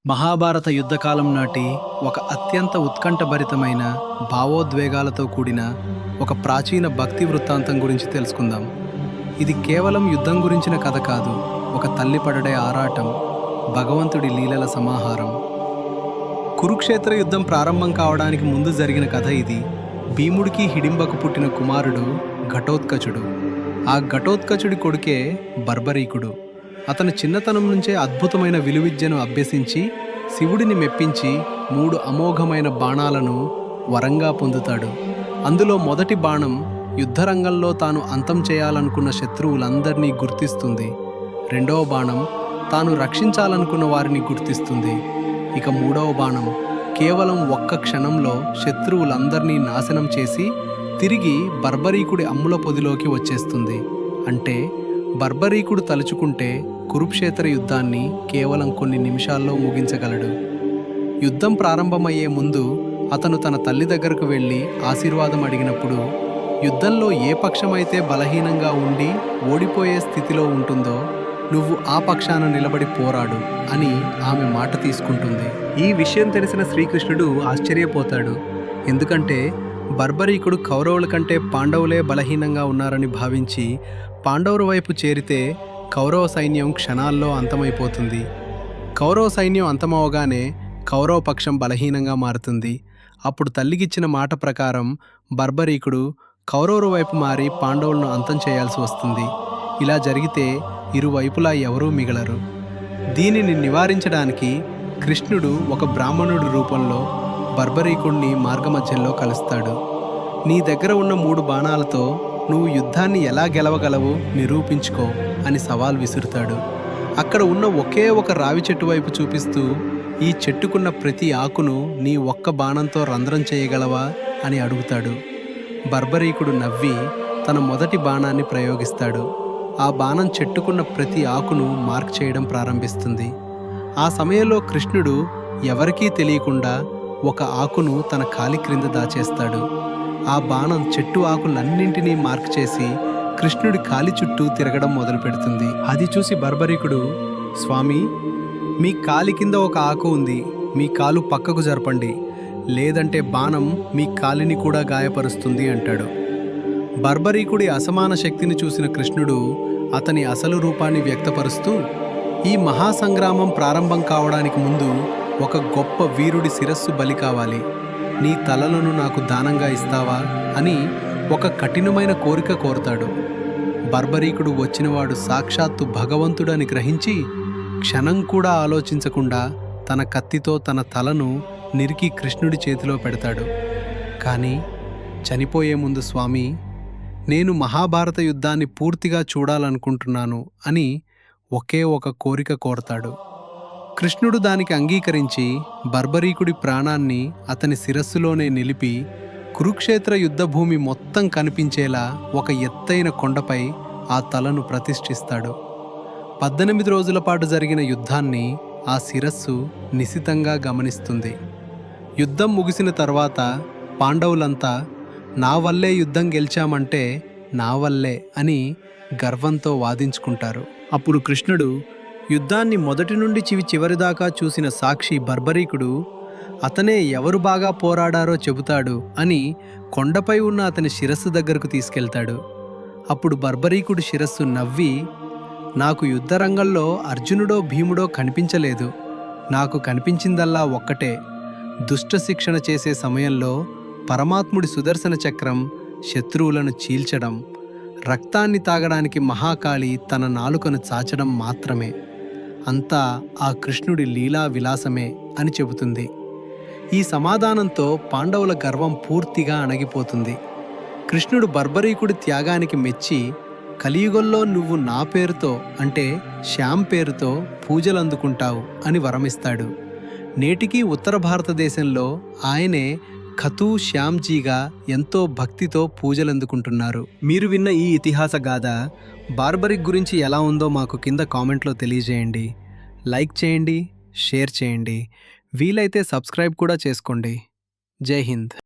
మహాభారత యుద్ధకాలం నాటి ఒక అత్యంత ఉత్కంఠభరితమైన భావోద్వేగాలతో కూడిన ఒక ప్రాచీన భక్తి వృత్తాంతం గురించి తెలుసుకుందాం. ఇది కేవలం యుద్ధం గురించిన కథ కాదు, ఒక తల్లి పడడే ఆరాటం, భగవంతుడి లీలల సమాహారం. కురుక్షేత్ర యుద్ధం ప్రారంభం కావడానికి ముందు జరిగిన కథ ఇది. భీముడికి హిడింబకు పుట్టిన కుమారుడు ఘటోత్కచుడు. ఆ ఘటోత్కచుడి కొడుకే బర్బరీకుడు. అతను చిన్నతనం నుంచే అద్భుతమైన విలువిద్యను అభ్యసించి శివుడిని మెప్పించి 3 అమోఘమైన బాణాలను వరంగా పొందుతాడు. అందులో మొదటి బాణం యుద్ధరంగంలో తాను అంతం చేయాలనుకున్న శత్రువులందరినీ గుర్తిస్తుంది. రెండవ బాణం తాను రక్షించాలనుకున్న వారిని గుర్తిస్తుంది. ఇక మూడవ బాణం కేవలం ఒక్క క్షణంలో శత్రువులందరినీ నాశనం చేసి తిరిగి బర్బరీకుడి అమ్ముల పొదిలోకి వచ్చేస్తుంది. అంటే బర్బరీకుడు తలుచుకుంటే కురుక్షేత్ర యుద్ధాన్ని కేవలం కొన్ని నిమిషాల్లో ముగించగలడు. యుద్ధం ప్రారంభమయ్యే ముందు అతను తన తల్లి దగ్గరకు వెళ్ళి ఆశీర్వాదం అడిగినప్పుడు, యుద్ధంలో ఏ పక్షమైతే బలహీనంగా ఉండి ఓడిపోయే స్థితిలో ఉంటుందో నువ్వు ఆ పక్షాన నిలబడి పోరాడు అని ఆమె మాట తీసుకుంటుంది. ఈ విషయం తెలిసిన శ్రీకృష్ణుడు ఆశ్చర్యపోతాడు. ఎందుకంటే బర్బరీకుడు కౌరవుల కంటే పాండవులే బలహీనంగా ఉన్నారని భావించి పాండవుల వైపు చేరితే కౌరవ సైన్యం క్షణాల్లో అంతమైపోతుంది. కౌరవ సైన్యం అంతమవగానే కౌరవ పక్షం బలహీనంగా మారుతుంది. అప్పుడు తల్లికిచ్చిన మాట ప్రకారం బర్బరీకుడు కౌరవుల వైపు మారి పాండవులను అంతం చేయాల్సి వస్తుంది. ఇలా జరిగితే ఇరువైపులా ఎవరూ మిగలరు. దీనిని నివారించడానికి కృష్ణుడు ఒక బ్రాహ్మణుడి రూపంలో బర్బరీకుడిని మార్గమధ్యంలో కలుస్తాడు. నీ దగ్గర ఉన్న 3 బాణాలతో నువ్వు యుద్ధాన్ని ఎలా గెలవగలవో నిరూపించుకో అని సవాల్ విసురుతాడు. అక్కడ ఉన్న ఒకే ఒక రావి చెట్టు వైపు చూపిస్తూ, ఈ చెట్టుకున్న ప్రతి ఆకును నీ ఒక్క బాణంతో రంధ్రం చేయగలవా అని అడుగుతాడు. బర్బరీకుడు నవ్వి తన మొదటి బాణాన్ని ప్రయోగిస్తాడు. ఆ బాణం చెట్టుకున్న ప్రతి ఆకును మార్క్ చేయడం ప్రారంభిస్తుంది. ఆ సమయంలో కృష్ణుడు ఎవరికీ తెలియకుండా ఒక ఆకును తన కాలి క్రింద దాచేస్తాడు. ఆ బాణం చెట్టు ఆకులన్నింటినీ మార్క్ చేసి కృష్ణుడి కాలి చుట్టూ తిరగడం మొదలు పెడుతుంది. అది చూసి బర్బరీకుడు, స్వామి, మీ కాలి కింద ఒక ఆకు ఉంది, మీ కాలు పక్కకు జరపండి, లేదంటే బాణం మీ కాలిని కూడా గాయపరుస్తుంది అంటాడు. బర్బరీకుడి అసమాన శక్తిని చూసిన కృష్ణుడు అతని అసలు రూపాన్ని వ్యక్తపరుస్తూ, ఈ మహాసంగ్రామం ప్రారంభం కావడానికి ముందు ఒక గొప్ప వీరుడి శిరస్సు బలి కావాలి, నీ తలలను నాకు దానంగా ఇస్తావా అని ఒక కఠినమైన కోరిక కోరతాడు. బర్బరీకుడు వచ్చినవాడు సాక్షాత్తు భగవంతుడని గ్రహించి క్షణం కూడా ఆలోచించకుండా తన కత్తితో తన తలను నిరికి కృష్ణుడి చేతిలో పెడతాడు. కానీ చనిపోయే ముందు, స్వామి, నేను మహాభారత యుద్ధాన్ని పూర్తిగా చూడాలనుకుంటున్నాను అని ఒకే ఒక కోరిక కోరతాడు. కృష్ణుడు దానికి అంగీకరించి బర్బరీకుడి ప్రాణాన్ని అతని శిరస్సులోనే నిలిపి కురుక్షేత్ర యుద్ధభూమి మొత్తం కనిపించేలా ఒక ఎత్తైన కొండపై ఆ తలను ప్రతిష్ఠిస్తాడు. 18 రోజుల పాటు జరిగిన యుద్ధాన్ని ఆ శిరస్సు నిశితంగా గమనిస్తుంది. యుద్ధం ముగిసిన తర్వాత పాండవులంతా నా వల్లే యుద్ధం గెలిచామంటే నా వల్లే అని గర్వంతో వాదించుకుంటారు. అప్పుడు కృష్ణుడు యుద్ధాన్ని మొదటి నుండి చివరిదాకా చూసిన సాక్షి బర్బరీకుడు అతనే ఎవరు బాగా పోరాడారో చెబుతాడు అని కొండపై ఉన్న అతని శిరస్సు దగ్గరకు తీసుకెళ్తాడు. అప్పుడు బర్బరీకుడు శిరస్సు నవ్వి, నాకు యుద్ధరంగంలో అర్జునుడో భీముడో కనిపించలేదు, నాకు కనిపించిందల్లా ఒక్కటే, దుష్ట శిక్షణ చేసే సమయంలో పరమాత్ముడి సుదర్శన చక్రం శత్రువులను చీల్చడం, రక్తాన్ని తాగడానికి మహాకాళి తన నాలుకను చాచడం మాత్రమే. అంతా ఆ కృష్ణుడి లీలా విలాసమే అని చెబుతుంది. ఈ సమాధానంతో పాండవుల గర్వం పూర్తిగా అణగిపోతుంది. కృష్ణుడు బర్బరీకుడి త్యాగానికి మెచ్చి, కలియుగంలో నువ్వు నా పేరుతో అంటే శ్యామ్ పేరుతో పూజలందుకుంటావు అని వరమిస్తాడు. నేటికీ ఉత్తర భారతదేశంలో ఆయనే ఖతూ శ్యామ్జీగా ఎంతో భక్తితో పూజలందుకుంటున్నారు. మీరు విన్న ఈ ఇతిహాస గాథ బార్బరిక్ గురించి ఎలా ఉందో మాకు కింద కామెంట్లో తెలియజేయండి. లైక్ చేయండి, షేర్ చేయండి, వీలైతే సబ్స్క్రైబ్ కూడా చేసుకోండి. జై హింద్.